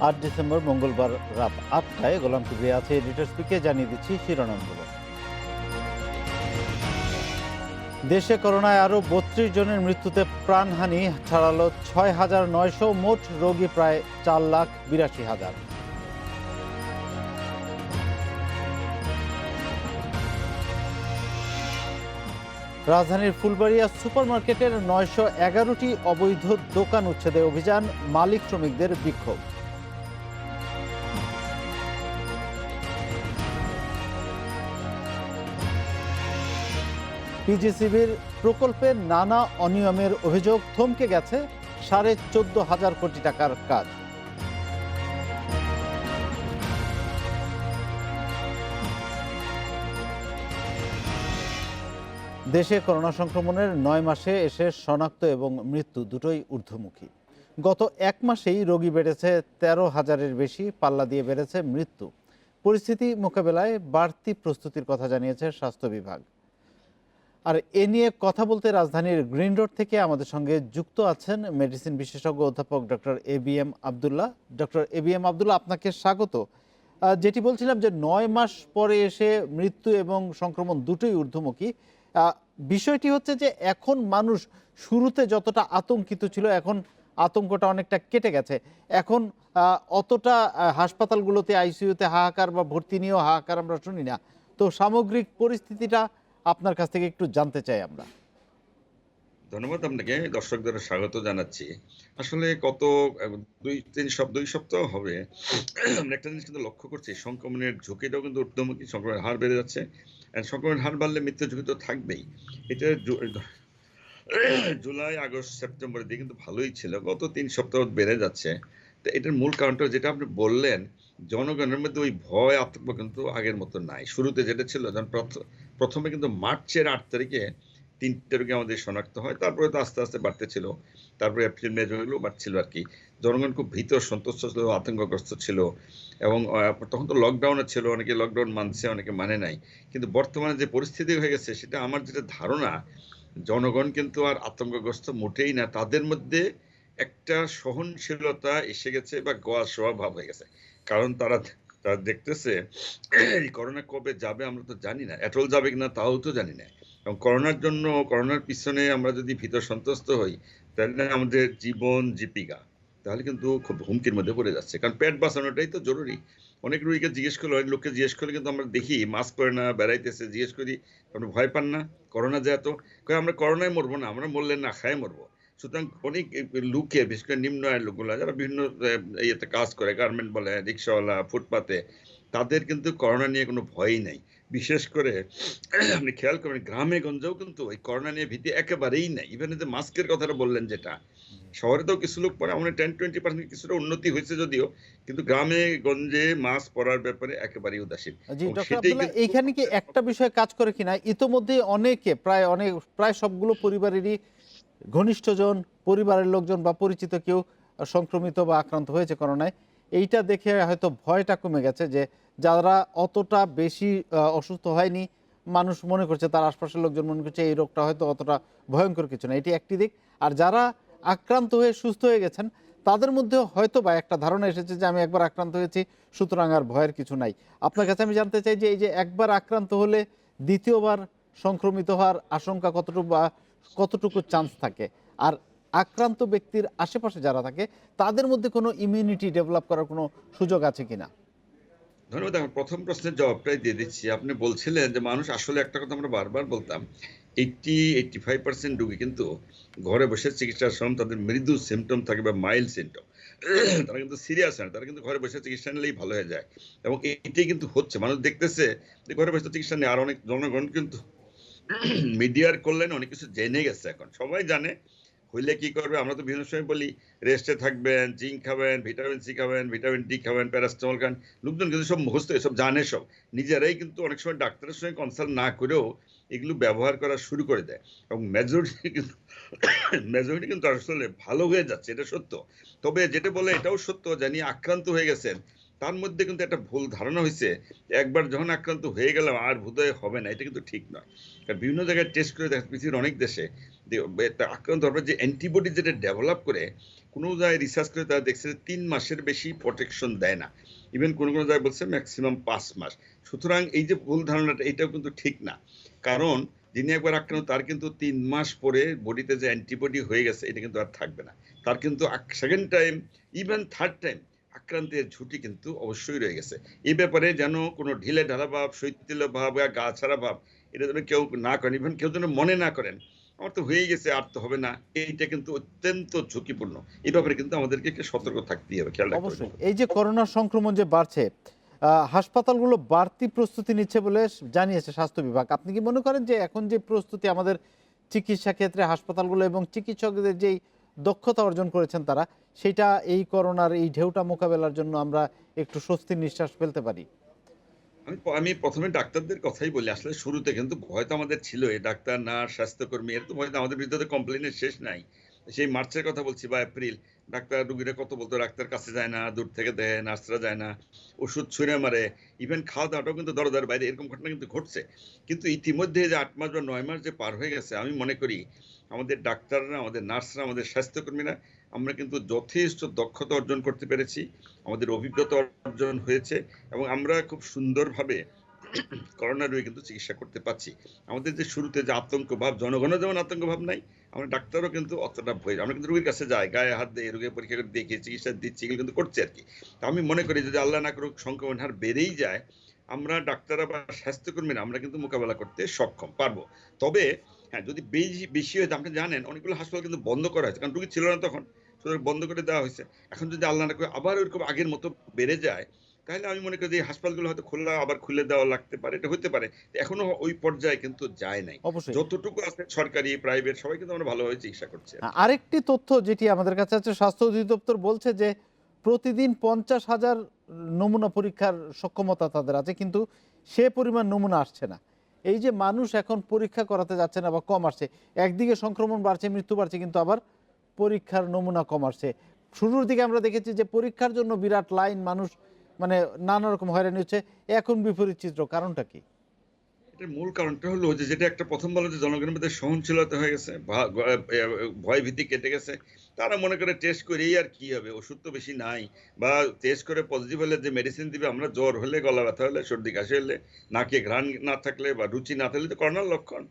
৮ December মঙ্গলবার রাত ৮টায় গোলাম কিবরিয়া আছে এডিটর স্পিকে। জানিয়ে দিচ্ছি শিরোনামগুলো। দেশে করোনায় আরও ৩২ জনের মৃত্যুতে প্রাণহানি ছাড়ালো ৬,৯০০, মোট রোগী প্রায় ৪,৮২,০০০। রাজধানীর ফুলবাড়িয়া সুপারমার্কেটের ৯১১টি অবৈধ দোকান উচ্ছেদে অভিযান, মালিক শ্রমিকদের বিক্ষোভ। পিজিসিবির প্রকল্পে নানা অনিয়মের অভিযোগ, থমকে গেছে ১৪,৫০০ কোটি টাকার কাজ। দেশে করোনা সংক্রমণের ৯ মাসে এসে শনাক্ত এবং মৃত্যু দুটোই ঊর্ধ্বমুখী। গত এক মাসেই রোগী বেড়েছে ১৩,০০০-এর বেশি, পাল্লা দিয়ে বেড়েছে মৃত্যু। পরিস্থিতি মোকাবেলায় বাড়তি প্রস্তুতির কথা জানিয়েছে স্বাস্থ্য বিভাগ। আর এ নিয়ে কথা বলতে রাজধানীর গ্রিন রোড থেকে আমাদের সঙ্গে যুক্ত আছেন মেডিসিন বিশেষজ্ঞ অধ্যাপক doctor ABM Abdullah. Doctor ABM Abdullah, আপনাকে স্বাগত। যেটি বলছিলাম যে ৯ মাস পরে এসে মৃত্যু এবং সংক্রমণ দুটোই ঊর্ধ্বমুখী। বিষয়টি হচ্ছে যে এখন মানুষ শুরুতে যতটা আতঙ্কিত ছিল, এখন আতঙ্কটা অনেকটা কেটে গেছে। এখন অতটা হাসপাতালগুলোতে আইসিইউতে হাহাকার বা ভর্তি নিয়েও হাহাকার আমরা শুনি না। তো সামগ্রিক পরিস্থিতিটা আপনার কাছ থেকে একটু জানতে চাই আমরা। ধন্যবাদ আপনাকে। দর্শকদের স্বাগত জানাচ্ছি। আসলে গত ২ সপ্তাহ হবে আমরা একটা জিনিস কিন্তু লক্ষ্য করছি, সংক্রমণের ঝুঁকিটাও কিন্তু ঊর্ধ্বমুখী, সংক্রমণের হার বেড়ে যাচ্ছে। সংক্রমণের হার বাড়লে মৃত্যুর ঝুঁকি তো থাকবেই। এটা জুলাই, আগস্ট, সেপ্টেম্বরের দিকে কিন্তু ভালোই ছিল। গত ৩ সপ্তাহ বেড়ে যাচ্ছে। তো এটার মূল কারণটা যেটা আপনি বললেন, জনগণের মধ্যে ওই ভয় আতঙ্ক কিন্তু আগের মতো নাই। শুরুতে যেটা ছিল, যেমন প্রথমে কিন্তু মার্চের ৮ তারিখে ৩টে রোগী আমাদের শনাক্ত হয়। তারপরে তো আস্তে, আস্তে বাড়তেছিল। তারপরে এপ্রিল, মে, জুনেও বাড়ছিল আরকি। জনগণ খুব ভীত সন্ত্রস্ত ছিল, আতঙ্কগ্রস্ত ছিল এবং তখন তো লকডাউনও ছিল। অনেকে লকডাউন মানছে, অনেকে মানে নাই। কিন্তু বর্তমানে যে পরিস্থিতি হয়ে গেছে, সেটা আমার যেটা ধারণা, জনগণ কিন্তু আর আতঙ্কগ্রস্ত মোটেই না। তাদের মধ্যে একটা সহনশীলতা এসে গেছে বা গোয়া-সোয়া ভাব হয়ে গেছে। কারণ তারা তারা দেখতেছে এই করোনা কবে যাবে আমরা তো জানি না। এটল যাবে কিনা তাও তো জানি না। এবং করোনার পিছনে আমরা যদি ভীত সন্ত্রস্ত হই, তাহলে আমাদের জীবন জীবিকা তাহলে কিন্তু খুব হুমকির মধ্যে পড়ে যাচ্ছে। কারণ পেট বাঁচানোটাই তো জরুরি। অনেক রোগীকে জিজ্ঞেস করলে, অনেক লোককে জিজ্ঞেস করলে কিন্তু আমরা দেখি মাস্ক পরে না, বেড়াইতেছে। জিজ্ঞেস করি, "আপনি ভয় পান না? করোনা যে এত?" কয়, "আমরা করোনায় মরবো না, আমরা মরলে না খায়ে মরবো।" সুতরাং অনেক লোকে, বিশেষ করে নিম্ন আয়ের লোকগুলা যারা বিভিন্ন ইয়েতে কাজ করে, গার্মেন্ট বলে, রিক্শাওয়ালা, ফুটপাতে, তাদের কিন্তু করোনা নিয়ে কোনো ভয়ই নাই। বিশেষ করে আপনি খেয়াল করবেন, গ্রামে গঞ্জেও কিন্তু এই করোনা নিয়ে ভীতি একেবারেই নাই। ইভেন এই যে মাস্কের কথাটা বললেন যেটা, শহরেতেও কিছু লোক পরে, আমার 10-20% কিছুটা উন্নতি হয়েছে যদিও, কিন্তু গ্রামে গঞ্জে মাস্ক পরার ব্যাপারে একেবারেই উদাসীন। জি, এবং ডক্টর সেটাই আবদুল্লাহ, কিন্তু এইখানে কি একটা বিষয় কাজ করে কিনা, ইতোমধ্যে অনেকে প্রায় সবগুলো পরিবারেরই ঘনিষ্ঠজন, পরিবারের লোকজন বা পরিচিত কেউ সংক্রমিত বা আক্রান্ত হয়েছে করোনায়। এইটা দেখে হয়তো ভয়টা কমে গেছে যে যারা অতটা বেশি অসুস্থ হয়নি, মানুষ মনে করছে, তার আশপাশের লোকজন মনে করছে এই রোগটা হয়তো অতটা ভয়ঙ্কর কিছু না। এটি একটি দিক। আর যারা আক্রান্ত হয়ে সুস্থ হয়ে গেছেন, তাদের মধ্যেও হয়তো বা একটা ধারণা এসেছে যে আমি একবার আক্রান্ত হয়েছি, সুতরাং আর ভয়ের কিছু নাই। আপনার কাছে আমি জানতে চাই যে এই যে একবার আক্রান্ত হলে দ্বিতীয়বার সংক্রমিত হওয়ার আশঙ্কা কতটুকু বা কতটুকু চান্স থাকে, আর আক্রান্ত ব্যক্তির আশেপাশে যারা থাকে তাদের মধ্যে কোনো ইমিউনিটি ডেভেলপ করার কোনো সুযোগ আছে কিনা? ধন্যবাদ। আমার ১ম প্রশ্নের জবাবটাই দিয়ে দিচ্ছি। আপনি বলছিলেন যে মানুষ, আসলে একটা কথা আমরা বারবার বলতাম, ৮০-৮৫% রোগী কিন্তু ঘরে বসে চিকিৎসার সময় তাদের মৃদু সিম্পটম থাকে বা মাইল্ড সিম্পটম। তারা কিন্তু সিরিয়াস হয় না। তারা কিন্তু ঘরে বসে চিকিৎসা নিলেই ভালো হয়ে যায়। এবং এটাই কিন্তু হচ্ছে। মানুষ দেখতেছে যে ঘরে বসে চিকিৎসা নেয়। আর অনেক জনগণ কিন্তু মিডিয়ার কল্যাণে অনেক কিছু জেনে গেছে এখন। সবাই জানে হইলে কি করবে। আমরা তো বিভিন্ন সময় বলি, রেস্টে থাকবেন, জিঙ্ক খাবেন, ভিটামিন সি খাবেন, ভিটামিন ডি খাবেন, প্যারাসিটামল খান। লোকজন কিন্তু সব মুখস্থ, এসব জানে সব। নিজেরাই কিন্তু অনেক সময় ডাক্তারের সঙ্গে কনসাল্ট না করেও এগুলো ব্যবহার করা শুরু করে দেয়। এবং মেজরিটি কিন্তু মেজরিটি কিন্তু আসলে ভালো হয়ে যাচ্ছে, এটা সত্য। তবে যেটা বলে এটাও সত্য, জানি আক্রান্ত হয়ে গেছেন, তার মধ্যে কিন্তু একটা ভুল ধারণা হয়েছে একবার যখন আক্রান্ত হয়ে গেলাম আর বোধহয় হবে না, এটা কিন্তু ঠিক নয়। কারণ বিভিন্ন জায়গায় টেস্ট করে দেখা পৃথিবীর অনেক দেশে আক্রান্ত হওয়ার পর যে অ্যান্টিবডি যেটা ডেভেলপ করে কোনো জায়গায় রিসার্চ করে তারা দেখছে যে 3 মাসের বেশি প্রোটেকশন দেয় না। ইভেন কোনো কোনো জায়গায় বলছে ম্যাক্সিমাম 5 মাস। সুতরাং এই যে ভুল ধারণাটা এটাও কিন্তু ঠিক না। কারণ যিনি একবার আক্রান্ত তার কিন্তু 3 মাস পরে বডিতে যে অ্যান্টিবডি হয়ে গেছে এটা কিন্তু আর থাকবে না। তার কিন্তু second time, even third time আক্রান্তের ঝুঁকি কিন্তু অবশ্যই রয়ে গেছে। এই ব্যাপারে যেন কোনো ঢিলে ঢালা ভাব, শৈথিল্য ভাব বা গা ছাড়া ভাব এটা যেন কেউ না করেন, ইভেন কেউ যেন মনে না করেন আমার তো হয়েই গেছে আর তো হবে না, এইটা কিন্তু অত্যন্ত ঝুঁকিপূর্ণ। এই ব্যাপারে কিন্তু আমাদেরকে একটু সতর্ক থাকতেই হবে, খেয়াল রাখতে হবে। অবশ্যই এই যে করোনা সংক্রমণ যে বাড়ছে, হাসপাতালগুলো বাড়তি প্রস্তুতি নিচ্ছে বলে জানিয়েছে স্বাস্থ্য বিভাগ। আপনি কি মনে করেন যে এখন যে প্রস্তুতি আমাদের চিকিৎসা ক্ষেত্রে হাসপাতালগুলো এবং চিকিৎসকদের যেই দক্ষতা অর্জন করেছেন তারা, সেটা এই করোনার এই ঢেউটা মোকাবেলার জন্য আমরা একটু স্বস্তির নিঃশ্বাস ফেলতে পারি? আমি প্রথমে ডাক্তারদের কথাই বলি। আসলে শুরুতে কিন্তু ভয় তো আমাদের ছিল। এই ডাক্তার, নার্স, স্বাস্থ্যকর্মী এর তো ভয় তো আমাদের ভিতরে কমপ্লেইনের শেষ নাই। সেই মার্চের কথা বলছি বা এপ্রিল। ডাক্তার রোগীরা কত বলতো ডাক্তার কাছে যায় না, দূর থেকে দেখে, নার্সরা যায় না, ওষুধ ছুঁড়ে মারে। ইভেন খাওয়া-দাওয়াটাও কিন্তু দরজার বাইরে এরকম ঘটনা কিন্তু ঘটছে। কিন্তু ইতিমধ্যে যে ৮ মাস বা ৯ মাস যে পার হয়ে গেছে আমি মনে করি আমাদের ডাক্তাররা, আমাদের নার্সরা, আমাদের স্বাস্থ্যকর্মীরা আমরা কিন্তু যথেষ্ট দক্ষতা অর্জন করতে পেরেছি। আমাদের অভিজ্ঞতা অর্জন হয়েছে এবং আমরা খুব সুন্দরভাবে করোনা রোগী কিন্তু চিকিৎসা করতে পারছি। আমাদের যে শুরুতে যে আতঙ্ক ভাব, জনগণের যেমন আতঙ্ক ভাব নাই, আমরা ডাক্তারও কিন্তু অতটা ভয়, আমরা কিন্তু রোগীর কাছে যাই, গায়ে হাত দিয়ে রোগীর পরীক্ষা করে দেখি, চিকিৎসা দিচ্ছি, এগুলো কিন্তু করছি আরকি। তো আমি মনে করি যদি আল্লাহ না করুক সংক্রমণ হার বেড়েই যায়, আমরা ডাক্তাররা বা স্বাস্থ্যকর্মীরা আমরা কিন্তু মোকাবেলা করতে সক্ষম পারবো। তবে হ্যাঁ, যদি বেশি হয়ে যায়, আপনি জানেন অনেকগুলো হাসপাতাল কিন্তু বন্ধ করা হয়েছে। কারণ রোগী ছিল না তখন। সুতরাং বন্ধ করে দেওয়া হয়েছে। এখন যদি আল্লাহ না করে আবার ওরকম আগের মতো বেড়ে যায়, তাহলে আমি মনে করি যে এই হাসপাতালগুলো হয়তো আবার খুলে দেওয়া লাগতে পারে। এটা হতে পারে। এখনো ওই পর্যায়ে কিন্তু যায় নাই। অবশ্যই। যতটুকু আছে সরকারি, প্রাইভেট সবাই কিন্তু আমরা ভালোভাবে চিকিৎসা করছি আরকি। আরেকটি তথ্য যেটি আমাদের কাছে আছে, স্বাস্থ্য অধিদপ্তর বলছে যে প্রতিদিন 50,000 নমুনা পরীক্ষার সক্ষমতা তাদের আছে, কিন্তু সে পরিমাণ নমুনা আসছে না। এই যে মানুষ এখন পরীক্ষা করাতে যাচ্ছে না বা কম আসছে, একদিকে সংক্রমণ বাড়ছে, মৃত্যু বাড়ছে, কিন্তু আবার পরীক্ষার নমুনা কম আসছে। শুরুর দিকে আমরা দেখেছি যে পরীক্ষার জন্য বিরাট লাইন, মানুষ মানে নানা রকম হয়রানি হচ্ছে। এখন বিপরীত চিত্র, কারণটা কি? এটার মূল কারণটা হলো যে যেটা একটা প্রথম বলা যে জনগণের মধ্যে সহনশীলতা হয়ে গেছে, ভয় ভীতি কেটে গেছে। তারা মনে করে টেস্ট করেই আর কি হবে, ওষুধ তো বেশি নাই, বা টেস্ট করে পজিটিভ হলে যে মেডিসিন দিবে, আমরা জ্বর হলে, গলা ব্যথা হলে, সর্দি কাশি হলে, নাকে ঘ্রাণ না থাকলে বা রুচি না থাকলে তো করোনার লক্ষণ।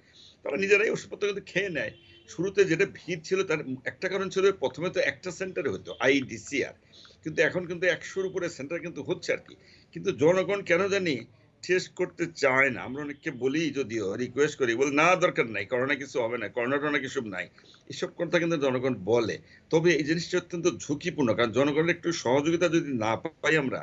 তারা নিজেরাই ওষুধপত্র কিন্তু খেয়ে নেয়। শুরুতে যেটা ভিড় ছিল তার একটা কারণ ছিল প্রথমে তো একটা সেন্টারে হতো আইডিসিআর, কিন্তু এখন কিন্তু 100-র উপরে সেন্টার কিন্তু হচ্ছে আর কি। কিন্তু জনগণ কেন জানি টেস্ট করতে চায় না। আমরা অনেককে বলি, যদিও রিকোয়েস্ট করি, বলে না দরকার নাই, করোনা কিছু হবে না, করোনা কিছু নাই, এসব কথা কিন্তু জনগণ বলে। তবে এই জিনিসটা অত্যন্ত ঝুঁকিপূর্ণ, কারণ জনগণের একটু সহযোগিতা যদি না পাই আমরা,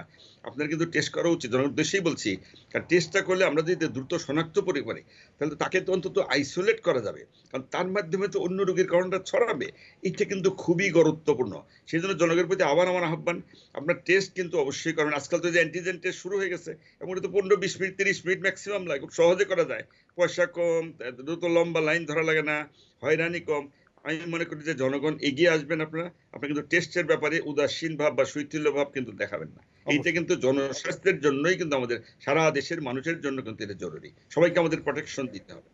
আপনার কিন্তু টেস্ট করা উচিত, জনগণ উদ্দেশ্যেই বলছি। কারণ টেস্টটা করলে আমরা যদি দ্রুত শনাক্ত করতে পারি, তাহলে তাকে তো অন্তত আইসোলেট করা যাবে, কারণ তার মাধ্যমে তো অন্য রোগীর করোনাটা ছড়াবে। এটা কিন্তু খুবই গুরুত্বপূর্ণ। সেই জন্য জনগণের প্রতি আবার আমার আহ্বান, আপনার টেস্ট কিন্তু অবশ্যই করেন। আজকাল তো যে অ্যান্টিজেন টেস্ট শুরু হয়ে গেছে, এবং এটা তো 15-20 মিনিট, 30 মিনিট ম্যাক্সিমাম লাগে, খুব সহজে করা যায়, পয়সা কম, দ্রুত লম্বা লাইন ধরা লাগে না, হয়রানি কম। আমি মনে করি যে জনগণ এগিয়ে আসবেন, আপনারা কিন্তু টেস্টের ব্যাপারে উদাসীন ভাব বা শৈথিল্য ভাব কিন্তু দেখাবেন না। এইটা অবশ্যই। কিন্তু জনস্বাস্থ্যের জন্যই কিন্তু আমাদের সারা দেশের মানুষের জন্য কিন্তু এটা জরুরি। সবাইকে আমাদের প্রোটেকশন দিতে হবে।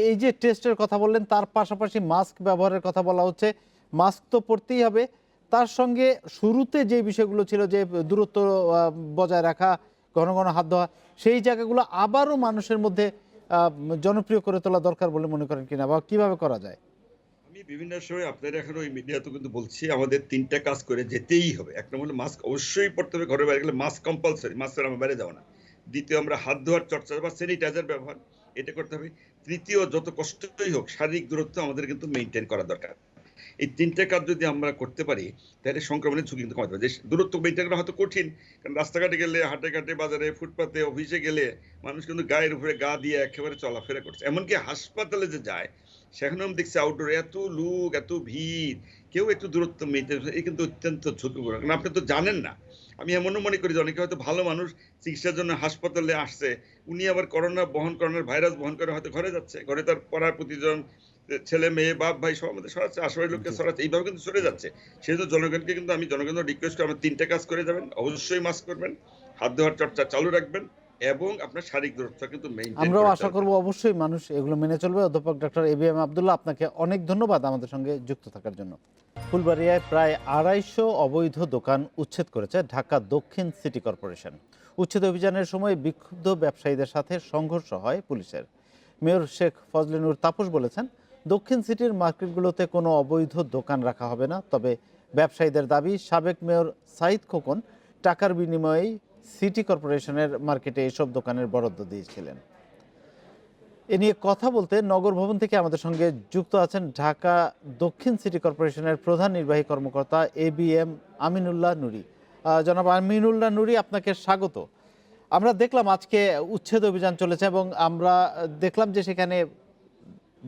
এই যে টেস্টের কথা বললেন, তার পাশাপাশি মাস্ক ব্যবহারের কথা বলা হচ্ছে। মাস্ক তো পরতেই হবে। তার সঙ্গে শুরুতে যে বিষয়গুলো ছিল যে দূরত্ব বজায় রাখা, ঘন ঘন হাত ধোয়া, সেই জায়গাগুলো আবারও মানুষের মধ্যে জনপ্রিয় করে তোলা দরকার বলে মনে করেন কিনা, বা কিভাবে করা যায়? আমি বিভিন্ন সময় আপনাদের এখন ওই মিডিয়াতে কিন্তু বলছি আমাদের ৩ টা কাজ করে যেতেই হবে। ১ নম্বর হলো মাস্ক অবশ্যই পড়তে হবে, ঘরের বাইরে গেলে মাস্ক কম্পালসরি, মাস্ক ছাড়া আমরা বাইরে যাব না। দ্বিতীয়, আমরা হাত ধোয়ার চর্চা বা স্যানিটাইজার ব্যবহার, এটা করতে হবে। তৃতীয়, যত কষ্টই হোক শারীরিক দূরত্ব আমাদের কিন্তু মেইনটেইন করা দরকার। এই ৩ টা কাজ যদি আমরা করতে পারি, তাহলে সংক্রমণের ঝুঁকি কিন্তু কমাতে পারবে। যে দূরত্ব মেইনটেইন করা হয়তো কঠিন, কারণ রাস্তাঘাটে গেলে, হাটে ঘাটে, বাজারে, ফুটপাতে, অফিসে গেলে মানুষ কিন্তু গায়ের উপরে গা দিয়ে একেবারে চলাফেরা করছে। এমনকি হাসপাতালে যে যায়, সেখানেও আমি দেখছি আউটডোরে এত লোক, এত ভিড়, কেউ একটু দূরত্ব মেইনটেইন, এই কিন্তু অত্যন্ত ঝুঁকিপূর্ণ। কারণ আপনি তো জানেন না। আমি এমনও মনে করি যে অনেকে হয়তো ভালো মানুষ চিকিৎসার জন্য হাসপাতালে আসছে, উনি আবার করোনার ভাইরাস বহন করে হয়তো ঘরে যাচ্ছে। ঘরে তার পাড়ার প্রতিজন ছেলে মেয়ে বাপ ভাই সবার মধ্যে সরাচ্ছে, আশেপাশের লোককে জি, সরাচ্ছে, এইভাবে কিন্তু সরে যাচ্ছে। সেহেতু জনগণকে কিন্তু আমি জনগণের রিকোয়েস্ট করি, আমার ৩ টা কাজ করে যাবেন। অবশ্যই মাস্ক পরবেন, হাত ধোয়ার চর্চা চালু রাখবেন এবং আপনার শারীরিক দূরত্বটা কিন্তু মেইনটেইন আমরাও করে আশা চলবেন। করব অবশ্যই মানুষ এগুলো মেনে চলবে। অধ্যাপক ডক্টর এবিএম আব্দুল্লাহ, আপনাকে অনেক ধন্যবাদ আমাদের সঙ্গে যুক্ত থাকার জন্য। ফুলবাড়িয়ায় প্রায় ২৫০ অবৈধ দোকান উচ্ছেদ করেছে ঢাকা দক্ষিণ সিটি কর্পোরেশন। উচ্ছেদ অভিযানের সময় বিক্ষুব্ধ ব্যবসায়ীদের সাথে সংঘর্ষ হয় পুলিশের। মেয়র শেখ ফজলে নূর তাপস বলেছেন, দক্ষিণ সিটির মার্কেটগুলোতে কোনো অবৈধ দোকান রাখা হবে না। তবে ব্যবসায়ীদের দাবি, সাবেক মেয়র সাঈদ খোকন টাকার বিনিময়েই সিটি কর্পোরেশনের মার্কেটে এসব দোকানের বরাদ্দ দিয়েছিলেন। এ নিয়ে কথা বলতে নগর ভবন থেকে আমাদের সঙ্গে যুক্ত আছেন ঢাকা দক্ষিণ সিটি কর্পোরেশনের প্রধান নির্বাহী কর্মকর্তা এবিএম আমিনুল্লাহ নুরী। জনাব আমিনুল্লাহ নুরী, আপনাকে স্বাগত। আমরা দেখলাম আজকে উচ্ছেদ অভিযান চলেছে এবং আমরা দেখলাম যে সেখানে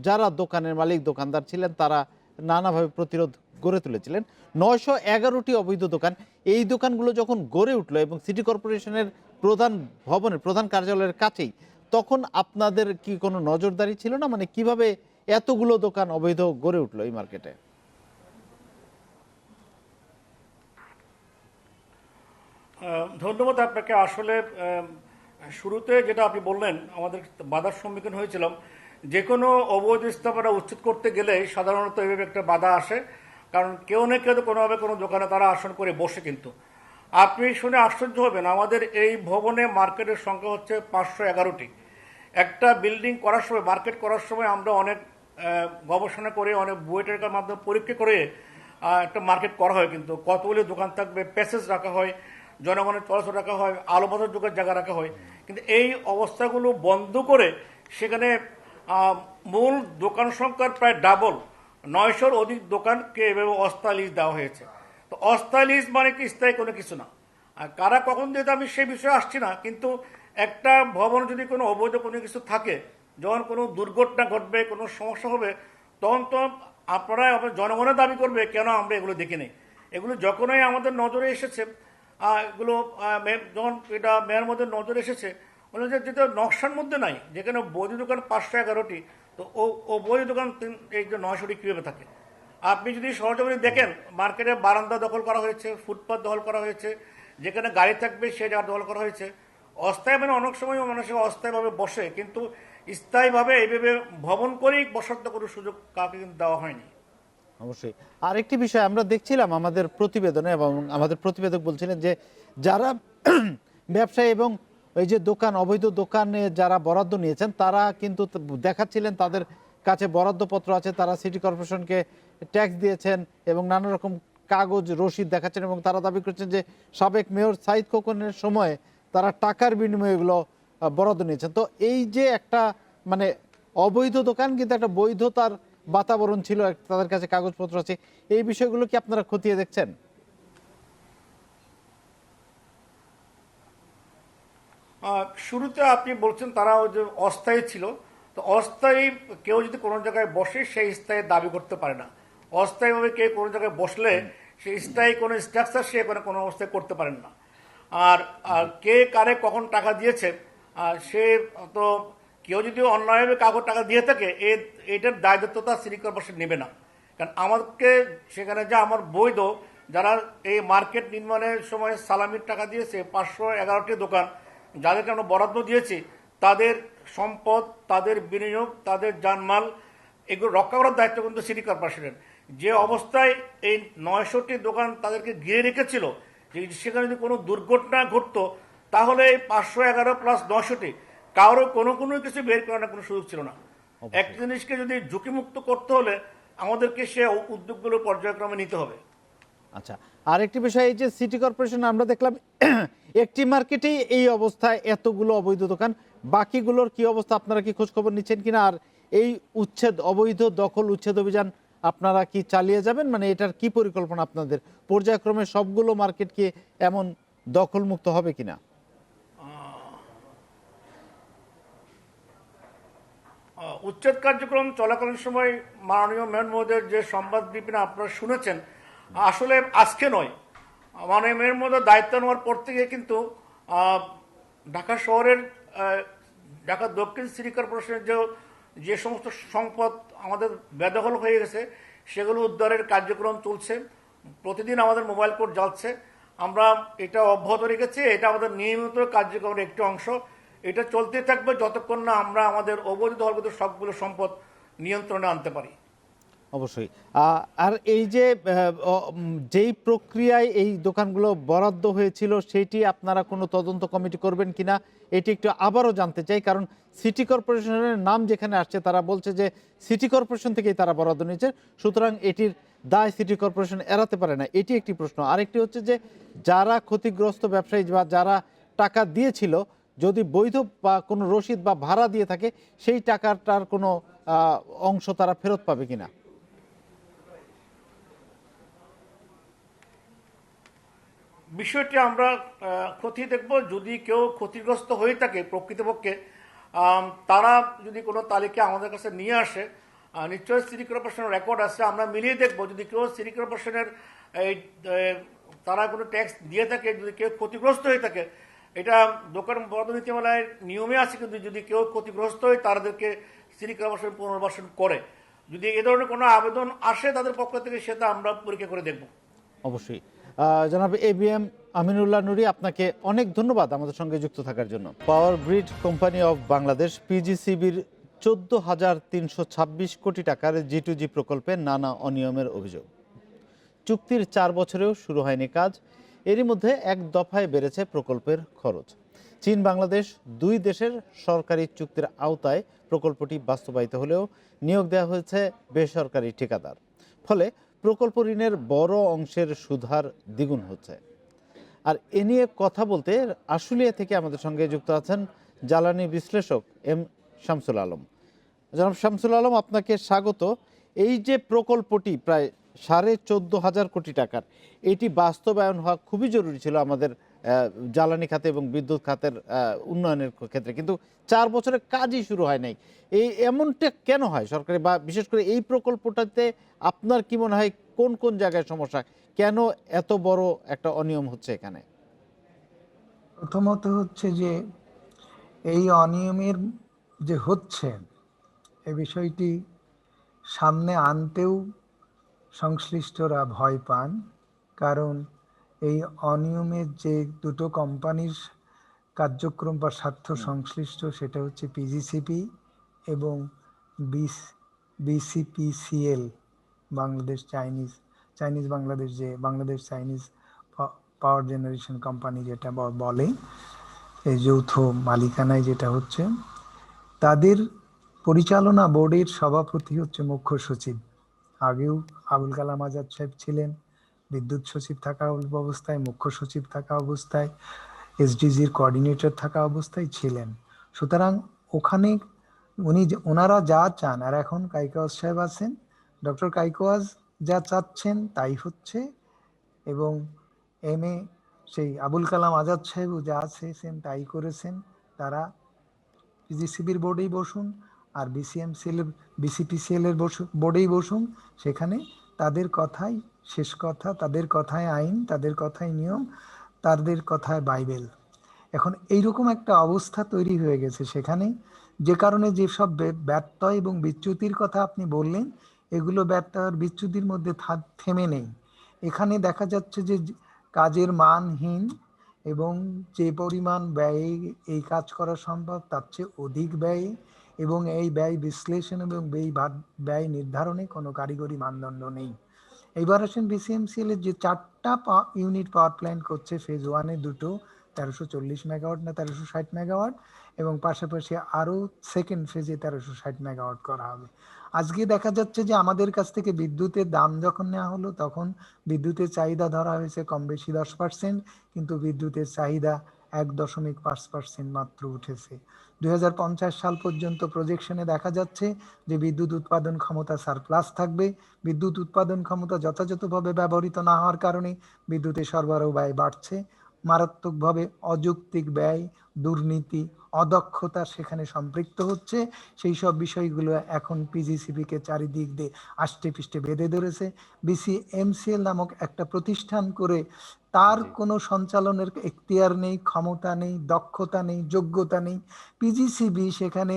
যারা দোকানের মালিক দোকানদার ছিলেন তারা নানাভাবে প্রতিরোধ গড়ে তুলেছিলেন। ৯১১টি অবৈধ দোকান, এই দোকানগুলো যখন গড়ে উঠলো এবং সিটি কর্পোরেশনের প্রধান ভবনের প্রধান কার্যালয়ের কাছেই, তখন আপনাদের কি কোনো নজরদারি ছিল না? মানে কিভাবে এতগুলো দোকান অবৈধ গড়ে উঠলো এই মার্কেটে? ধন্যবাদ আপনাকে। আসলে শুরুতে যেটা আপনি বললেন, আমাদের বাধার সম্মুখীন হয়েছিলাম। যে কোনো অবৈধ স্থাপনা উচ্ছেদ করতে গেলে সাধারণত এইভাবে একটা বাধা আসে, কারণ কেউ না কেউ তো কোনোভাবে কোনো দোকানে তারা আসন করে বসে। কিন্তু আপনি শুনে আশ্চর্য হবেন, আমাদের এই ভবনে মার্কেটের সংখ্যা হচ্ছে ৫১১টি। একটা বিল্ডিং করার সময়, মার্কেট করার সময় আমরা অনেক গবেষণা করে, অনেক বুয়েটের মাধ্যমে পরীক্ষা করে একটা মার্কেট করা হয়। কিন্তু কতগুলি দোকান থাকবে, প্যাসেজ রাখা হয়, জনগণের চলাচল রাখা হয়, আলো বাতাস যোগার জায়গা রাখা হয়। কিন্তু এই অবস্থাগুলো বন্ধ করে সেখানে মূল দোকান সংখ্যার প্রায় ডাবল, ৯০০-র অধিক দোকানকে এভাবে অস্থায়ী লিজ দেওয়া হয়েছে। তো অস্থায়ী লিজ মানে কি স্থায়ী কোনো কিছু না। আর কারা কখন দিয়ে আমি সেই বিষয়ে আসছি না, কিন্তু একটা ভবন যদি কোনো অবৈধ কোনো কিছু থাকে, যখন কোনো দুর্ঘটনা ঘটবে, কোনো সমস্যা হবে, তখন তো আপনারা জনগণের দাবি করবে কেন আমরা এগুলো দেখি নেই। এগুলো যখনই আমাদের নজরে এসেছে, এগুলো যখন এটা মেয়ের মধ্যে নজরে এসেছে, বলে যে যেটা নকশার মধ্যে নাই, যেখানে বৈধ দোকান ৫১১টি, তো ও বৈধ দোকান এই যে ৯০০টি কীভাবে থাকে। আপনি যদি সহজে দেখেন, মার্কেটে বারান্দা দখল করা হয়েছে, ফুটপাথ দখল করা হয়েছে, যেখানে গাড়ি থাকবে সে জায়গা দখল করা হয়েছে। অস্থায়ী মানে অনেক সময় মানুষের অস্থায়ীভাবে বসে, কিন্তু স্থায়ীভাবে এইভাবে ভবন করেই বসার তো কোনো সুযোগ কাউকে কিন্তু দেওয়া হয়নি। অবশ্যই। আরেকটি বিষয় আমরা দেখছিলাম আমাদের প্রতিবেদনে, এবং আমাদের প্রতিবেদক বলছিলেন যে যারা ব্যবসায়ী এবং এই যে দোকান, অবৈধ দোকানে যারা বরাদ্দ নিয়েছেন তারা কিন্তু দেখাচ্ছিলেন তাদের কাছে বরাদ্দপত্র আছে, তারা সিটি কর্পোরেশনকে ট্যাক্স দিয়েছেন এবং নানা রকম কাগজ রসিদ দেখাচ্ছেন, এবং তারা দাবি করছেন যে সাবেক মেয়র সাঈদ খোকনের সময় তারা টাকার বিনিময়ে এগুলো বরাদ্দ নিয়েছেন। তো এই যে একটা মানে অবৈধ দোকান কিন্তু একটা বৈধতার বাতাবরণ ছিল, তাদের কাছে কাগজপত্র আছে, এই বিষয়গুলো কি আপনারা খতিয়ে দেখছেন? শুরুতে আপনি বলছেন তারা ওই যে অস্থায়ী ছিল, তো অস্থায়ী কেউ যদি কোনো জায়গায় বসে সেই স্থায়ী দাবি করতে পারে না। অস্থায়ীভাবে কেউ কোনো জায়গায় বসলে সেই স্থায়ী কোনো স্ট্রাকচার সে কোনো অবস্থায় করতে পারেন না। আর আর কে কারে কখন টাকা দিয়েছে, সে তো কেউ যদি অন্যায়ভাবে কাগজ টাকা দিয়ে থাকে, এটার দায়িত্বতা সিটি কর্পোরেশন নেবে না। কারণ আমাকে সেখানে যা আমার বৈধ, যারা এই মার্কেট নির্মাণের সময় সালামির টাকা দিয়েছে, ৫১১টি দোকান যাদেরকে আমরা বরাদ্দ দিয়েছি, তাদের সম্পদ, তাদের বিনিয়োগ, তাদের জানমাল এগুলো রক্ষা করার দায়িত্ব কিন্তু সিটি কর্পোরেশনের। যে অবস্থায় এই ৯০০টি দোকান তাদেরকে ঘিরে রেখেছিল, যে সেখানে যদি কোনো দুর্ঘটনা ঘটতো, তাহলে এই ৫১১ প্লাস ৯০০টি কারো কোনো কিছু বের করার কোনো সুযোগ ছিল না। এক জিনিসকে যদি ঝুঁকিমুক্ত করতে হলে আমাদেরকে সে উদ্যোগগুলো পর্যায়ক্রমে নিতে হবে। আচ্ছা, আরেকটি বিষয়, এই যে সিটি কর্পোরেশন আমরা দেখলাম একটি মার্কেটেই এই অবস্থায় এতগুলো অবৈধ দোকান, বাকিগুলোর কি অবস্থা, আপনারা কি খোঁজ খবর নিচ্ছেন কিনা? আর এই উচ্ছেদ, অবৈধ দখল উচ্ছেদ অভিযান আপনারা কি চালিয়ে যাবেন? মানে এটার কি পরিকল্পনা আপনাদের? পর্যায়ক্রমে সবগুলো মার্কেট কি এমন দখলমুক্ত হবে কিনা? উচ্ছেদ কার্যক্রম চলাকালীন সময় মাননীয় মেয়র মহোদয়ের যে সংবাদ বিজ্ঞপ্তি আপনারা শুনেছেন, আসলে আজকে নয়, মাননীয় মেয়র মহোদয় দায়িত্ব নেওয়ার পর থেকে কিন্তু ঢাকা শহরের, ঢাকা দক্ষিণ সিটি কর্পোরেশনের যে সমস্ত সম্পদ আমাদের বেদখল হয়ে গেছে সেগুলো উদ্ধারের কার্যক্রম চলছে। প্রতিদিন আমাদের মোবাইল কোর্ট যাচ্ছে, আমরা এটা অব্যাহত রেখেছি। এটা আমাদের নিয়মিত কার্যক্রমের একটি অংশ। এটা চলতে থাকবে যতক্ষণ না আমরা আমাদের অবৈধ দখলকৃত সবগুলো সম্পদ নিয়ন্ত্রণে আনতে পারি। অবশ্যই। আর এই যে যেই প্রক্রিয়ায় এই দোকানগুলো বরাদ্দ হয়েছিল সেটি আপনারা কোনো তদন্ত কমিটি করবেন কিনা এটি একটু আবারও জানতে চাই, কারণ সিটি কর্পোরেশনের নাম যেখানে আসছে তারা বলছে যে সিটি কর্পোরেশন থেকেই তারা বরাদ্দ নিয়েছে, সুতরাং এটির দায় সিটি কর্পোরেশন এড়াতে পারে না। এটি একটি প্রশ্ন। আরেকটি হচ্ছে যে যারা ক্ষতিগ্রস্ত ব্যবসায়ী বা যারা টাকা দিয়েছিল, যদি বৈধ বা কোনো রসিদ বা ভাড়া দিয়ে থাকে সেই টাকাটার কোনো অংশ তারা ফেরত পাবে কিনা? বিষয়টি আমরা খতিয়ে দেখব। যদি কেউ ক্ষতিগ্রস্ত হয়ে থাকে প্রকৃতপক্ষে, তারা যদি কোনো তালিকা আমাদের কাছে নিয়ে আসে, নিশ্চয়ই সিটি কর্পোরেশনের রেকর্ড আছে, আমরা মিলিয়ে দেখব। যদি কেউ সিটি কর্পোরেশনের এই তারা কোনো ট্যাক্স দিয়ে থাকে, যদি কেউ ক্ষতিগ্রস্ত হয়ে থাকে, এটা দোকান বরাদ্দ নীতিমালায় নিয়মে আছে, কিন্তু যদি কেউ ক্ষতিগ্রস্ত হয় তাদেরকে সিটি কর্পোরেশন পুনর্বাসন করে। যদি এ ধরনের কোনো আবেদন আসে তাদের পক্ষ থেকে, সেটা আমরা পরীক্ষা করে দেখব। অবশ্যই। জনাব ABM আমিনুল্লাহ নুরী, আপনাকে অনেক ধন্যবাদ আমাদের সঙ্গে যুক্ত থাকার জন্য। Power grid company of Bangladesh PGCBর 14,326 কোটি টাকার G2G প্রকল্পে নানা অনিয়মের অভিযোগ। চুক্তির 4 বছরেও শুরু হয়নি কাজ। এরই মধ্যে এক দফায় বেড়েছে প্রকল্পের খরচ। চীন বাংলাদেশ দুই দেশের সরকারি চুক্তির আওতায় প্রকল্পটি বাস্তবায়িত হলেও নিয়োগ দেওয়া হয়েছে বেসরকারি ঠিকাদার। ফলে প্রকল্প ঋণের বড় অংশের সুদহার দ্বিগুণ হচ্ছে। আর এ নিয়ে কথা বলতে আশুলিয়া থেকে আমাদের সঙ্গে যুক্ত আছেন জ্বালানি বিশ্লেষক M শামসুল আলম। জনাব শামসুল আলম, আপনাকে স্বাগত। এই যে প্রকল্পটি প্রায় 14,500 কোটি টাকার, এটি বাস্তবায়ন হওয়া খুবই জরুরি ছিল আমাদের জ্বালানি খাতে এবং বিদ্যুৎ খাতের উন্নয়নের ক্ষেত্রে, কিন্তু 4 বছরের কাজই শুরু হয় নাই। এই এমনটা কেন হয় সরকারি, বা বিশেষ করে এই প্রকল্পটাতে আপনার কি মনে হয় কোন কোন জায়গায় সমস্যা, কেন এত বড় একটা অনিয়ম হচ্ছে এখানে? প্রথমত হচ্ছে যে এই অনিয়মের যে হচ্ছে এই বিষয়টি সামনে আনতেও সংশ্লিষ্টরা ভয় পান, কারণ এই অনিয়মের যে দুটো কোম্পানির কার্যক্রম বা স্বার্থ সংশ্লিষ্ট, সেটা হচ্ছে PGCP এবং BCPCL, বাংলাদেশ চাইনিজ বাংলাদেশ, যে বাংলাদেশ চাইনিজ পাওয়ার জেনারেশন কোম্পানি যেটা বলে, এই যৌথ মালিকানায় যেটা হচ্ছে, তাদের পরিচালনা বোর্ডের সভাপতি হচ্ছে মুখ্য সচিব। আগেও আবুল কালাম আজাদ সাহেব ছিলেন বিদ্যুৎ সচিব থাকা অবস্থায়, মুখ্য সচিব থাকা অবস্থায়, SDGর কোঅর্ডিনেটর থাকা অবস্থায় ছিলেন। সুতরাং ওখানে ওনারা যা চান, আর এখন কাইকোয়াজ সাহেব আছেন, ডক্টর কাইকোয়াজ যা চাচ্ছেন তাই হচ্ছে। এবং সেই আবুল কালাম আজাদ সাহেবও যা চেয়েছেন তাই করেছেন। তারা PGCBর বোর্ডেই বসুন আর BCPCL এর বোর্ডেই বসুন, সেখানে তাদের কথাই শেষ কথা, তাদের কথায় আইন, তাদের কথায় নিয়ম, তাদের কথায় বাইবেল। এখন এইরকম একটা অবস্থা তৈরি হয়ে গেছে সেখানে, যে কারণে যেসব ব্যত্যয় এবং বিচ্যুতির কথা আপনি বললেন, এগুলো ব্যত্যয় বিচ্যুতির মধ্যে থেমে নেই। এখানে দেখা যাচ্ছে যে কাজের মানহীন, এবং যে পরিমাণ ব্যয়ে এই কাজ করা সম্ভব তার চেয়ে অধিক ব্যয়ে, এবং এই ব্যয় বিশ্লেষণ এবং ব্যয় নির্ধারণে কোনো কারিগরি মানদণ্ড নেই। এইবার আসেন BCMCL এর যে 4টা ইউনিট পাওয়ার প্ল্যান্ট করছে, ফেজ 1-এ দুটো 1340 মেগাওয়াট না 1360 মেগাওয়াট, এবং পাশাপাশি আরও সেকেন্ড ফেজে 1360 মেগাওয়াট করা হবে। আজকে দেখা যাচ্ছে যে আমাদের কাছ থেকে বিদ্যুতের দাম যখন নেওয়া হলো, তখন বিদ্যুতের চাহিদা ধরা হয়েছে কম বেশি 10%, কিন্তু বিদ্যুতের চাহিদা 1.5% মাত্র উঠেছে। 2050 সাল পর্যন্ত প্রজেকশনে দেখা যাচ্ছে যে বিদ্যুৎ উৎপাদন ক্ষমতা সারপ্লাস থাকবে। বিদ্যুৎ উৎপাদন ক্ষমতা যথাযথভাবে ব্যবহৃত না হওয়ার কারণে বিদ্যুতের সরবরাহ ব্যয় বাড়ছে মারাত্মকভাবে। অযৌক্তিক ব্যয়, দুর্নীতি, অদক্ষতা সেখানে সম্পৃক্ত হচ্ছে। সেই সব বিষয়গুলো এখন পিজিসিবি কে চারিদিক দিয়ে আষ্টে পৃষ্ঠে বেঁধে ধরেছে। বিসিএমসিএল নামক একটা প্রতিষ্ঠান করে তার জি। কোনো সঞ্চালনের এখতিয়ার নেই, ক্ষমতা নেই, দক্ষতা নেই, যোগ্যতা নেই। পিজিসিবি সেখানে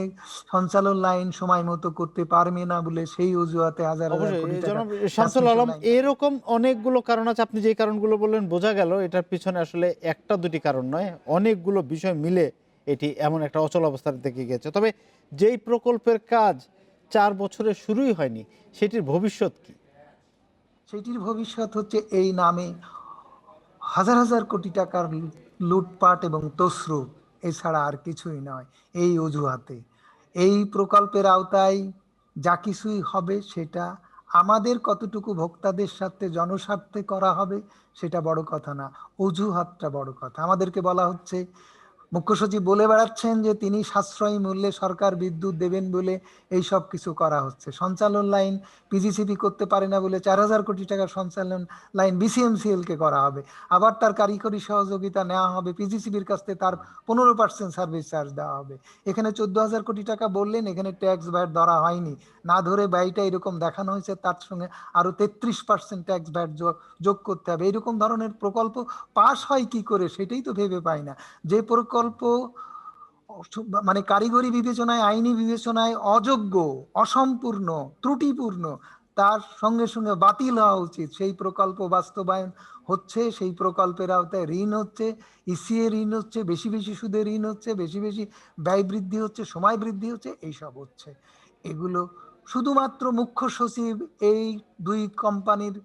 সঞ্চালন লাইন সময় মতো করতে পারবে না বলে সেই অজুহাতে হাজার হাজার অবশ্যই কোটি টাকা জনাব শামসুল ট্রান্সমিশন আলম, লাইন। এরকম অনেকগুলো কারণ আছে। আপনি যে কারণগুলো বললেন বোঝা গেল এটার পিছনে আসলে একটা দুটি কারণ নয়, অনেকগুলো বিষয় মিলে এটি এমন একটা অচল অবস্থার দিকে গেছে। তবে যেই প্রকল্পের কাজ 4 বছরে শুরুই হয়নি, সেটির ভবিষ্যৎ কি? সেটির ভবিষ্যৎ হচ্ছে এই নামে হাজার হাজার কোটি টাকার লুটপাট এবং তসরুপ, এছাড়া আর কিছুই নয়। এই অজুহাতে এই প্রকল্পের আওতায় যা কিছুই হবে সেটা আমাদের কতটুকু ভোক্তাদের সাথে জনস্বার্থে করা হবে সেটা বড় কথা না, অজুহাতটা বড় কথা। আমাদেরকে বলা হচ্ছে, মুখ্য সচিব বলে বেড়াচ্ছেন যে তিনি সাশ্রয়ী মূল্যে সরকার বিদ্যুৎ দেবেন বলে এই সব কিছু করা হচ্ছে। সঞ্চালন লাইন পিজিসিবি করতে পারে না বলে 4,000 কোটি টাকার সঞ্চালন লাইন বিসিএমসিএল কে করা হবে। আবার তার কারিগরি সহযোগিতা নেওয়া হবে, পিজিসিবির কাছ থেকে তার 15% সার্ভিস চার্জ দেওয়া হবে। এখানে 14,000 কোটি টাকা বললেন, এখানে ট্যাক্স ভ্যাট ধরা হয়নি, না ধরে ব্যয়টা এরকম দেখানো হয়েছে, তার সঙ্গে আরো 33% ট্যাক্স ভ্যাট যোগ করতে হবে। এইরকম ধরনের প্রকল্প পাস হয় কি করে সেটাই তো ভেবে পাই না। যে প্রকল্প মানে কারিগরি বিবেচনায়, আইনি বিবেচনায় অযোগ্য, অসম্পূর্ণ, ত্রুটিপূর্ণ, তার সঙ্গে সঙ্গে বাতিল হওয়া উচিত। সেই প্রকল্প বাস্তবায়ন হচ্ছে, সেই প্রকল্পের আওতায় ঋণ হচ্ছে, ইসিএ ঋণ হচ্ছে, বেশি বেশি সুদে ঋণ হচ্ছে, বেশি বেশি ব্যয় বৃদ্ধি হচ্ছে, সময় বৃদ্ধি হচ্ছে, এইসব হচ্ছে। এগুলো শুধুমাত্র মুখ্য সচিব এই দুই কোম্পানির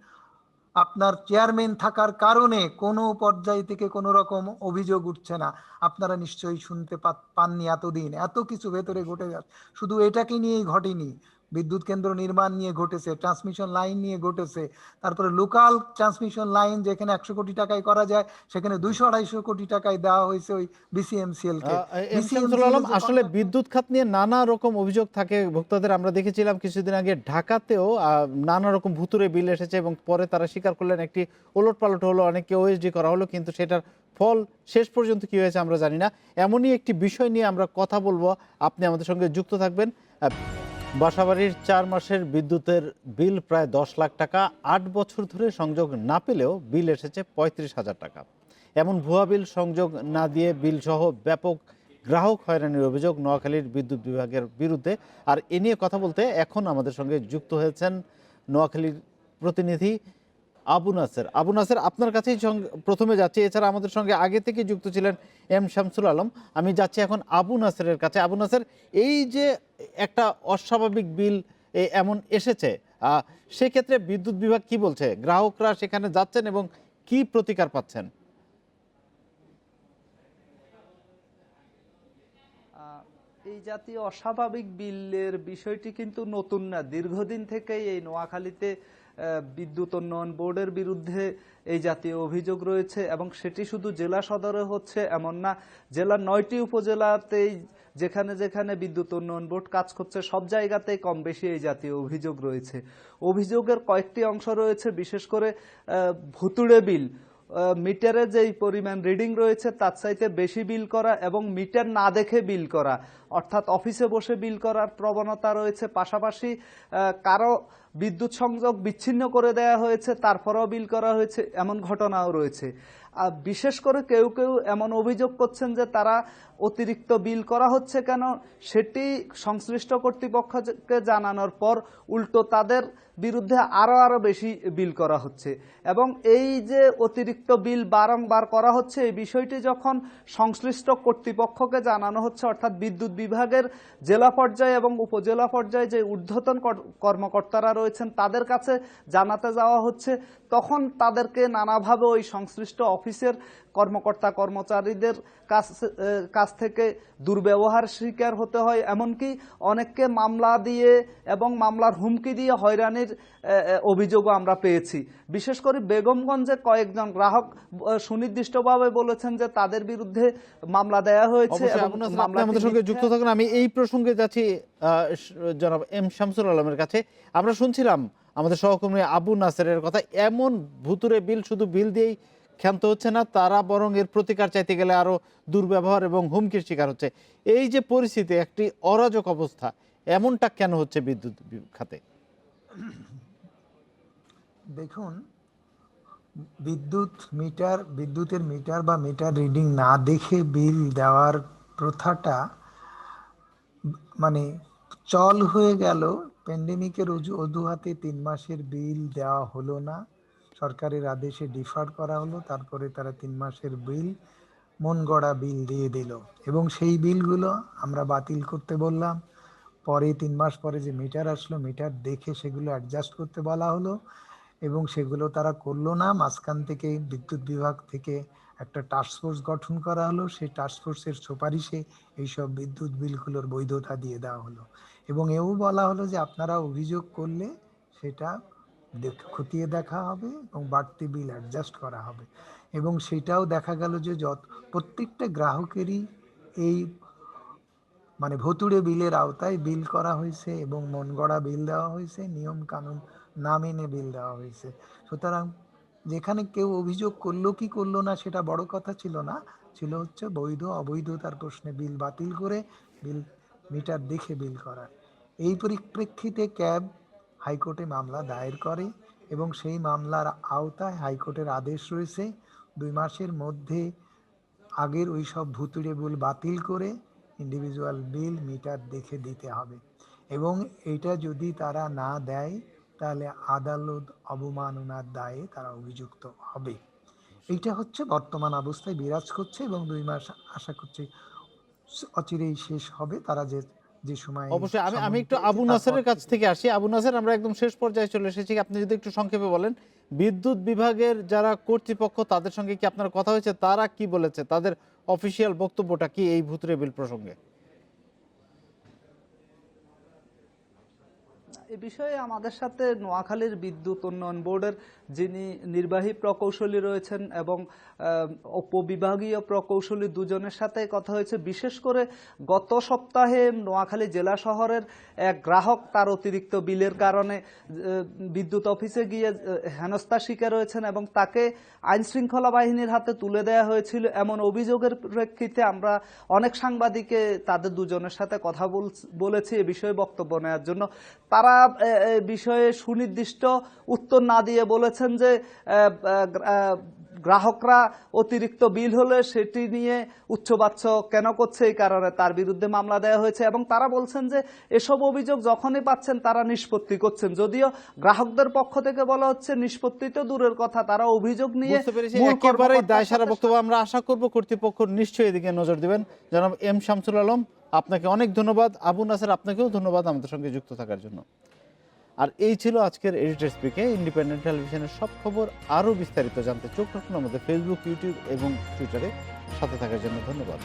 আপনার চেয়ারম্যান থাকার কারণে কোনো পর্যায় থেকে কোনো রকম অভিযোগ উঠছে না। আপনারা নিশ্চয়ই শুনতে পাননি এতদিন, এত কিছু ভেতরে ঘটে যাচ্ছে। শুধু এটাকে নিয়েই ঘটেনি, বিদ্যুৎ কেন্দ্র নির্মাণ নিয়ে ঘটেছে, ট্রান্সমিশন লাইন নিয়ে ঘটেছে, তারপরে লোকাল ট্রান্সমিশন লাইন যেখানে 100 কোটি টাকায় করা যায় সেখানে 200-250 কোটি টাকায় দেওয়া হয়েছে ওই বিসিএমসিএল কে। এম শামসুল বিসিএমসিএল আলম, যে আসলে বিদ্যুৎ খাত নিয়ে নানা রকম অভিযোগ থাকে ভোক্তাদের। আমরা দেখেছিলাম কিছুদিন আগে ঢাকাতেও নানা রকম ভুতুরে বিল এসেছে এবং পরে তারা স্বীকার করলেন একটি ওলটপালট হলো, অনেককে ওএসডি করা হলো, কিন্তু সেটার ফল শেষ পর্যন্ত কি হয়েছে আমরা জানি না। এমনই একটি বিষয় নিয়ে আমরা কথা বলবো, আপনি আমাদের সঙ্গে যুক্ত থাকবেন। বাসাবাড়ির 4 মাসের বিদ্যুতের বিল প্রায় 10 লাখ টাকা, 8 বছর ধরে সংযোগ না পেলেও বিল এসেছে 35,000 টাকা। এমন ভুয়া বিল সংযোগ না দিয়ে বিল সহ ব্যাপক গ্রাহক হয়রানির অভিযোগ নোয়াখালীর বিদ্যুৎ বিভাগের বিরুদ্ধে। আর এ নিয়ে কথা বলতে এখন আমাদের সঙ্গে যুক্ত হয়েছেন নোয়াখালীর প্রতিনিধি আবু নাসের। আবু নাসের, আপনার কাছেই প্রথমে যাচ্ছি। এছাড়া আমাদের সঙ্গে আগে থেকে যুক্ত ছিলেন এম শামসুল আলম। আমি যাচ্ছি এখন আবু নাসেরের কাছে। আবু নাসের, এই যে একটা অস্বাভাবিক বিল এমন এসেছে, সেক্ষেত্রে বিদ্যুৎ বিভাগ কি বলছে? গ্রাহকরা সেখানে যাচ্ছেন এবং কি প্রতিকার পাচ্ছেন? এই জাতীয় অস্বাভাবিক বিলের বিষয়টি কিন্তু নতুন না, দীর্ঘদিন থেকেই এই নোয়াখালীতে বিদ্যুৎ উন্নয়ন বোর্ডের বিরুদ্ধে এই জাতীয় অভিযোগ রয়েছে এবং সেটি শুধু জেলা সদরে হচ্ছে এমন না, জেলার 9টি উপজেলাতেই যেখানে যেখানে বিদ্যুৎ উন্নয়ন বোর্ড কাজ করছে সব জায়গাতেই কম বেশি এই জাতীয় অভিযোগ রয়েছে। অভিযোগের কয়েকটি অংশ রয়েছে, বিশেষ করে ভুতুড়ে বিল, মিটারে যেই পরিমাণ রিডিং রয়েছে তার চাইতে বেশি বিল করা এবং মিটার না দেখে বিল করা, অর্থাৎ অফিসে বসে বিল করার প্রবণতা রয়েছে। পাশাপাশি কারো বিদ্যুৎ সংযোগ বিচ্ছিন্ন করে দেয়া হয়েছে তারপরেও বিল করা হয়েছে, এমন ঘটনাও রয়েছে। আর বিশেষ করে কেউ কেউ এমন অভিযোগ করছেন যে তারা অতিরিক্ত বিল করা হচ্ছে কেন সেটি সংশ্লিষ্ট কর্তৃপক্ষকে জানানোর পর উল্টো তাদের বিরুদ্ধে আরো বেশি বিল করা হচ্ছে। এবং এই যে অতিরিক্ত বিল বারংবার করা হচ্ছে, এই বিষয়টি যখন সংশ্লিষ্ট কর্তৃপক্ষকে জানানো হচ্ছে, অর্থাৎ বিদ্যুৎ বিভাগের জেলা পর্যায়ে এবং উপজেলা পর্যায়ে যে ঊর্ধ্বতন কর্মকর্তারা রয়েছেন তাদের কাছে জানাতে যাওয়া হচ্ছে, তখন তাদেরকে নানাভাবে ওই সংশ্লিষ্ট অফিসের কর্মকর্তা কর্মচারীদের কাছ থেকে দুর্ব্যবহার শিকার হতে হয়। এমনকি অনেককে মামলা দিয়ে এবং মামলার হুমকি দিয়ে হয়রানির অভিযোগও আমরা পেয়েছি। বিশেষ করে বেগমগঞ্জে কয়েকজন গ্রাহক সুনির্দিষ্টভাবে বলেছেন যে তাদের বিরুদ্ধে মামলা দেয়া হয়েছে। আমাদের সঙ্গে যুক্ত থাকুন। আমি এই প্রসঙ্গে যাচ্ছি জনাব এম শামসুল আলমের কাছে। আমরা শুনছিলাম আমাদের সহকর্মী আবু নাসেরের কথা, এমন ভুতুরে বিল, শুধু বিল দিয়েই ক্ষান্ত হচ্ছে না, তারা বরং এর প্রতিকার চাইতে গেলে আরো দুর্ব্যবহার এবং হুমকির শিকার হচ্ছে। এই যে পরিস্থিতি, একটি অরাজক অবস্থা, এমনটা কেন হচ্ছে বিদ্যুৎ খাতে? দেখুন, বিদ্যুতের মিটার বা মিটার রিডিং না দেখে বিল দেওয়ার প্রথাটা মানে চল হয়ে গেল। প্যান্ডেমিকের অজুহাতে 3 মাসের বিল দেওয়া হলো না, সরকারের আদেশে ডিফার করা হলো, তারপরে তারা 3 মাসের বিল মন গড়া বিল দিয়ে দিল এবং সেই বিলগুলো আমরা বাতিল করতে বললাম। পরে 3 মাস পরে যে মিটার আসলো, মিটার দেখে সেগুলো অ্যাডজাস্ট করতে বলা হলো এবং সেগুলো তারা করলো না। মাঝখান থেকে বিদ্যুৎ বিভাগ থেকে একটা টাস্কফোর্স গঠন করা হলো, সেই টাস্কফোর্সের সুপারিশে এইসব বিদ্যুৎ বিলগুলোর বৈধতা দিয়ে দেওয়া হলো এবং এও বলা হলো যে আপনারা অভিযোগ করলে সেটা খতিয়ে দেখা হবে এবং বাড়তি বিল অ্যাডজাস্ট করা হবে। এবং সেটাও দেখা গেল যে প্রত্যেকটা গ্রাহকেরই এই ভুতুড়ে বিলের আওতায় বিল করা হয়েছে এবং মন গড়া বিল দেওয়া হয়েছে, নিয়ম কানুন না মেনে বিল দেওয়া হয়েছে। সুতরাং যেখানে কেউ অভিযোগ করলো কি করলো না সেটা বড় কথা ছিল না, ছিল হচ্ছে বৈধ অবৈধতার প্রশ্নে বিল বাতিল করে বিল মিটার দেখে বিল করা। এই পরিপ্রেক্ষিতে ক্যাব হাইকোর্টে মামলা দায়ের করে এবং সেই মামলার আওতায় হাইকোর্টের আদেশ রয়েছে 2 মাসের মধ্যে আগের ওই সব ভুতুড়ে বিল বাতিল করে ইন্ডিভিজুয়াল বিল মিটার দেখে দিতে হবে এবং এটা যদি তারা না দেয় তাহলে আদালত অবমাননার দায়ে তারা অভিযুক্ত হবে। এইটা হচ্ছে বর্তমান অবস্থায় বিরাজ করছে এবং 2 মাস আশা করছি অচিরেই শেষ হবে। তারা যে সময় অবশ্যই আমি একটু আবু নাসেরের কাছ থেকে আসি। আবু নাসের, আমরা একদম শেষ পর্যায়ে চলে এসেছি, আপনি যদি একটু সংক্ষেপে বলেন বিদ্যুৎ বিভাগের যারা কর্তৃপক্ষ তাদের সঙ্গে কি আপনার কথা হয়েছে, তারা কি বলেছে, তাদের অফিসিয়াল বক্তব্যটা কি এই ভুতুড়ে বিল প্রসঙ্গে? এ বিষয়ে আমাদের সাথে নোয়াখালীর বিদ্যুৎ উন্নয়ন বোর্ডের যিনি নির্বাহী প্রকৌশলী রয়েছেন এবং উপবিভাগীয় প্রকৌশলী দুজনের সাথে কথা হয়েছে। বিশেষ করে গত সপ্তাহে নোয়াখালী জেলা শহরের এক গ্রাহক তার অতিরিক্ত বিলের কারণে বিদ্যুৎ অফিসে গিয়ে হেনস্থার শিকার হয়েছেন এবং তাকে আইন শৃঙ্খলা বাহিনীর হাতে তুলে দেওয়া হয়েছিল। এমন অভিযোগের প্রেক্ষিতে আমরা অনেক সাংবাদিককে তাদের দুজনের সাথে কথা বলেছি এ বিষয়ে বক্তব্য নেওয়ার জন্য। তারা বিষয়ে সুনির্দিষ্ট উত্তর না দিয়ে বলেছেন যে গ্রাহকরা অতিরিক্ত বিল হলে সেটি নিয়ে উচ্চবাচ্য কেন করছে, এই কারণে তার বিরুদ্ধে মামলা দেওয়া হয়েছে এবং তারা বলছেন যে এসব অভিযোগ যখনই পাচ্ছেন তারা নিষ্পত্তি করছেন। যদিও গ্রাহকদের পক্ষ থেকে বলা হচ্ছে নিষ্পত্তি তো দূরের কথা, তারা অভিযোগ নিয়ে একেবারেই দায়সারা বক্তব্য। আমরা আশা করব কর্তৃপক্ষ নিশ্চয়ই এদিকে নজর দিবেন। জনাব এম শামসুল আলম, আপনাকে অনেক ধন্যবাদ। আবু নাসের, আপনাকেও ধন্যবাদ আমাদের সঙ্গে যুক্ত থাকার জন্য। আর এই ছিল আজকের এডিটর স্পিকে। ইন্ডিপেন্ডেন্ট টেলিভিশনের সব খবর আরও বিস্তারিত জানতে চোখ রাখুন আমাদের ফেসবুক, ইউটিউব এবং টুইটারে। সাথে থাকার জন্য ধন্যবাদ।